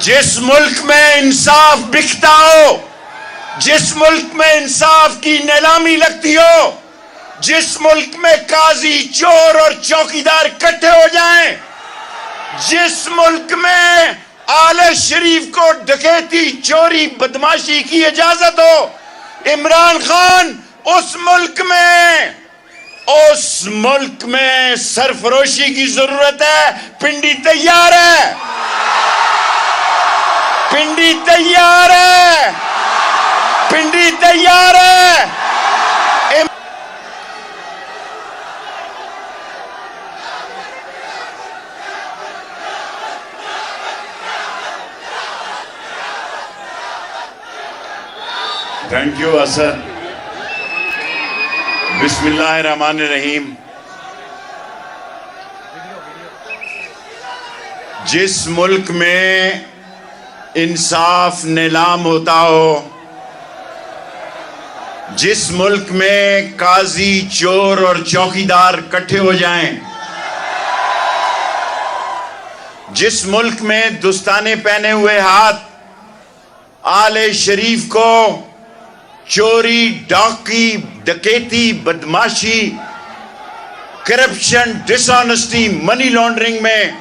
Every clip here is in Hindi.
जिस मुल्क में इंसाफ बिकता हो, जिस मुल्क में इंसाफ की नीलामी लगती हो, जिस मुल्क में काजी, चोर और चौकीदार इकट्ठे हो जाएं, जिस मुल्क में आले शरीफ को डकैती, चोरी, बदमाशी की इजाजत हो, इमरान खान उस मुल्क में सरफरोशी की जरूरत है। पिंडी तैयार है, पिंडी तैयार है, पिंडी तैयार है। Thank you Asad. बिस्मिल्लाहिर्रहमानिर्रहीम। जिस मुल्क में इंसाफ नीलाम होता हो, जिस मुल्क में काजी, चोर और चौकीदार इकट्ठे हो जाएं, जिस मुल्क में दुस्ताने पहने हुए हाथ आले शरीफ को चोरी, डाकी, डकैती, बदमाशी, करप्शन, डिसऑनेस्टी, मनी लॉन्ड्रिंग में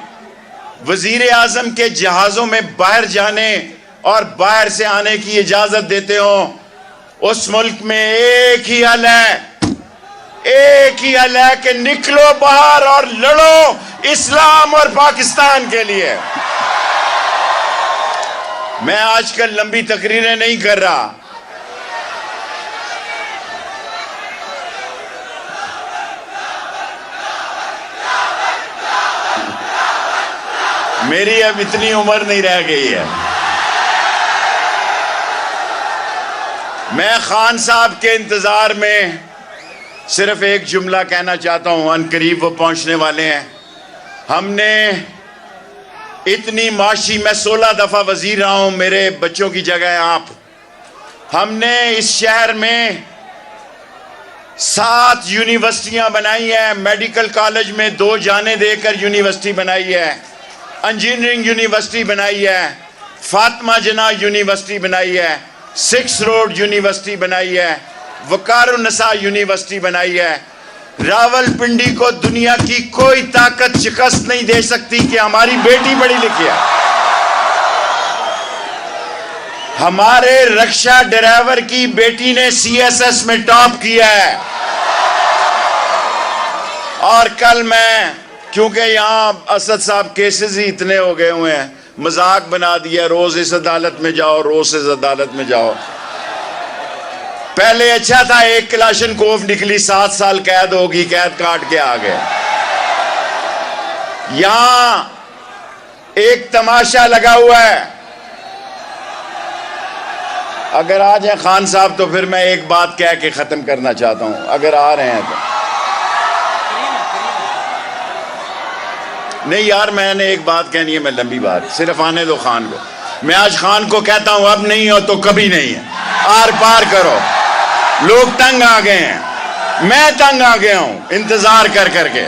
वजीर आजम के जहाजों में बाहर जाने और बाहर से आने की इजाजत देते हो, उस मुल्क में एक ही हल है, एक ही हल है कि निकलो बाहर और लड़ो इस्लाम और पाकिस्तान के लिए। मैं आजकल लंबी तकरीरें नहीं कर रहा। मेरी अब इतनी उम्र नहीं रह गई है। मैं खान साहब के इंतजार में सिर्फ एक जुमला कहना चाहता हूं, अनकरीब वो पहुंचने वाले हैं। हमने इतनी माशी, मैं 16 दफा वजीर रहा हूं, मेरे बच्चों की जगह है आप। हमने इस शहर में 7 यूनिवर्सिटियां बनाई है, मेडिकल कॉलेज में 2 जाने देकर यूनिवर्सिटी बनाई है, इंजीनियरिंग यूनिवर्सिटी बनाई है, फातिमा जना यूनिवर्सिटी बनाई है, 6 रोड यूनिवर्सिटी बनाई है, वकारुन्नसा यूनिवर्सिटी बनाई है। रावलपिंडी को दुनिया की कोई ताकत शिकस्त नहीं दे सकती कि हमारी बेटी पढ़ी लिखी है। हमारे रक्षा ड्राइवर की बेटी ने CSS में टॉप किया है। और कल मैं, क्योंकि यहां असद साहब केसेस ही इतने हो गए हुए हैं, मजाक बना दिया, रोज इस अदालत में जाओ, रोज इस अदालत में जाओ। पहले अच्छा था, एक क्लाशनकोव निकली, 7 साल कैद होगी, कैद काट के आ गए। यहां एक तमाशा लगा हुआ है। अगर आ जाए खान साहब तो फिर मैं एक बात कह के खत्म करना चाहता हूं, अगर आ रहे हैं तो। नहीं यार, मैंने एक बात कहनी है, मैं लंबी बात, सिर्फ आने दो खान को। मैं आज खान को कहता हूं, अब नहीं हो तो कभी नहीं है, आर पार करो। लोग तंग आ गए हैं, मैं तंग आ गया हूं इंतजार कर करके।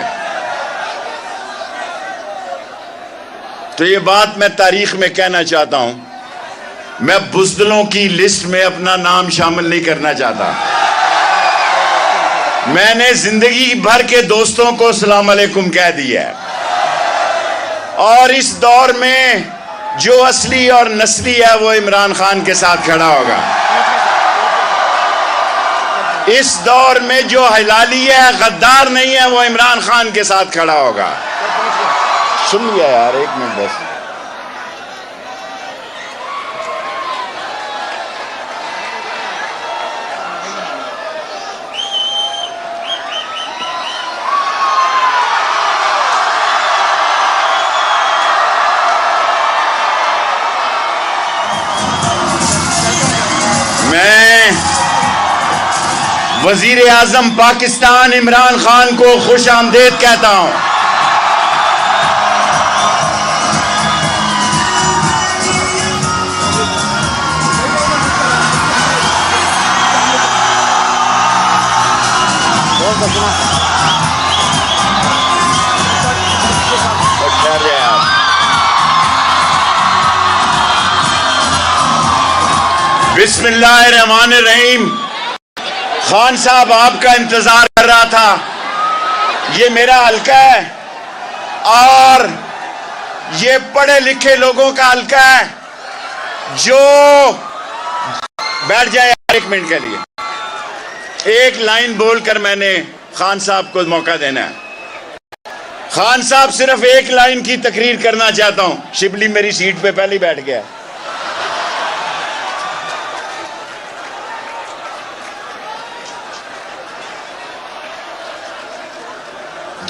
तो ये बात मैं तारीख में कहना चाहता हूं, मैं बुज़दिलों की लिस्ट में अपना नाम शामिल नहीं करना चाहता। मैंने जिंदगी भर के दोस्तों को सलाम अलैकुम कह दिया है। और इस दौर में जो असली और नस्ली है वो इमरान खान के साथ खड़ा होगा। इस दौर में जो हिलाली है, गद्दार नहीं है, वो इमरान खान के साथ खड़ा होगा। सुन लिया यार, 1 मिनट बस। मैं वजीर आजम पाकिस्तान इमरान खान को खुश आमदेद कहता हूं। बिस्मिल्लाहिर्रहमानिर्रहीम। खान साहब आपका इंतजार कर रहा था। ये मेरा हल्का है और ये पढ़े लिखे लोगों का हल्का है। जो बैठ जाए यार 1 मिनट के लिए। एक लाइन बोलकर मैंने खान साहब को मौका देना है। खान साहब सिर्फ एक लाइन की तकरीर करना चाहता हूं। शिबली मेरी सीट पे पहले ही बैठ गया।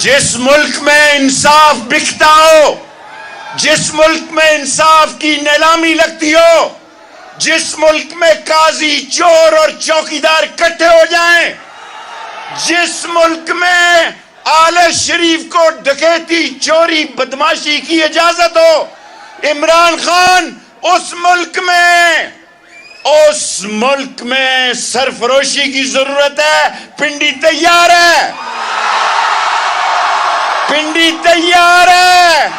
जिस मुल्क में इंसाफ बिकता हो, जिस मुल्क में इंसाफ की नीलामी लगती हो, जिस मुल्क में काजी, चोर और चौकीदार इकट्ठे हो जाएं, जिस मुल्क में आले शरीफ को डकैती, चोरी, बदमाशी की इजाजत हो, इमरान खान उस मुल्क में सरफरोशी की जरूरत है। पिंडी तैयार है, पिंडी तैयार है,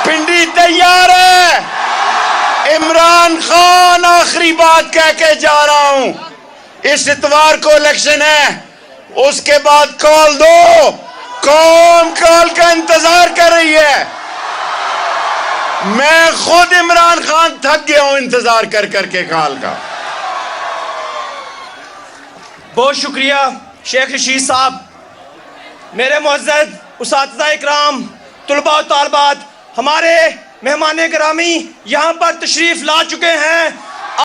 पिंडी तैयार है। इमरान खान आखिरी बात कह के जा रहा हूं, इस इतवार को इलेक्शन है, उसके बाद कॉल दो। कौम कॉल का इंतजार कर रही है। मैं खुद इमरान खान थक गया हूं इंतजार कर करके कॉल का। बहुत शुक्रिया शेख रशीद साहब। मेरे मुअज़्ज़ज़ उस्ताद इकराम, तुलबा और तालबात, हमारे मेहमान गिरामी यहाँ पर तशरीफ ला चुके हैं।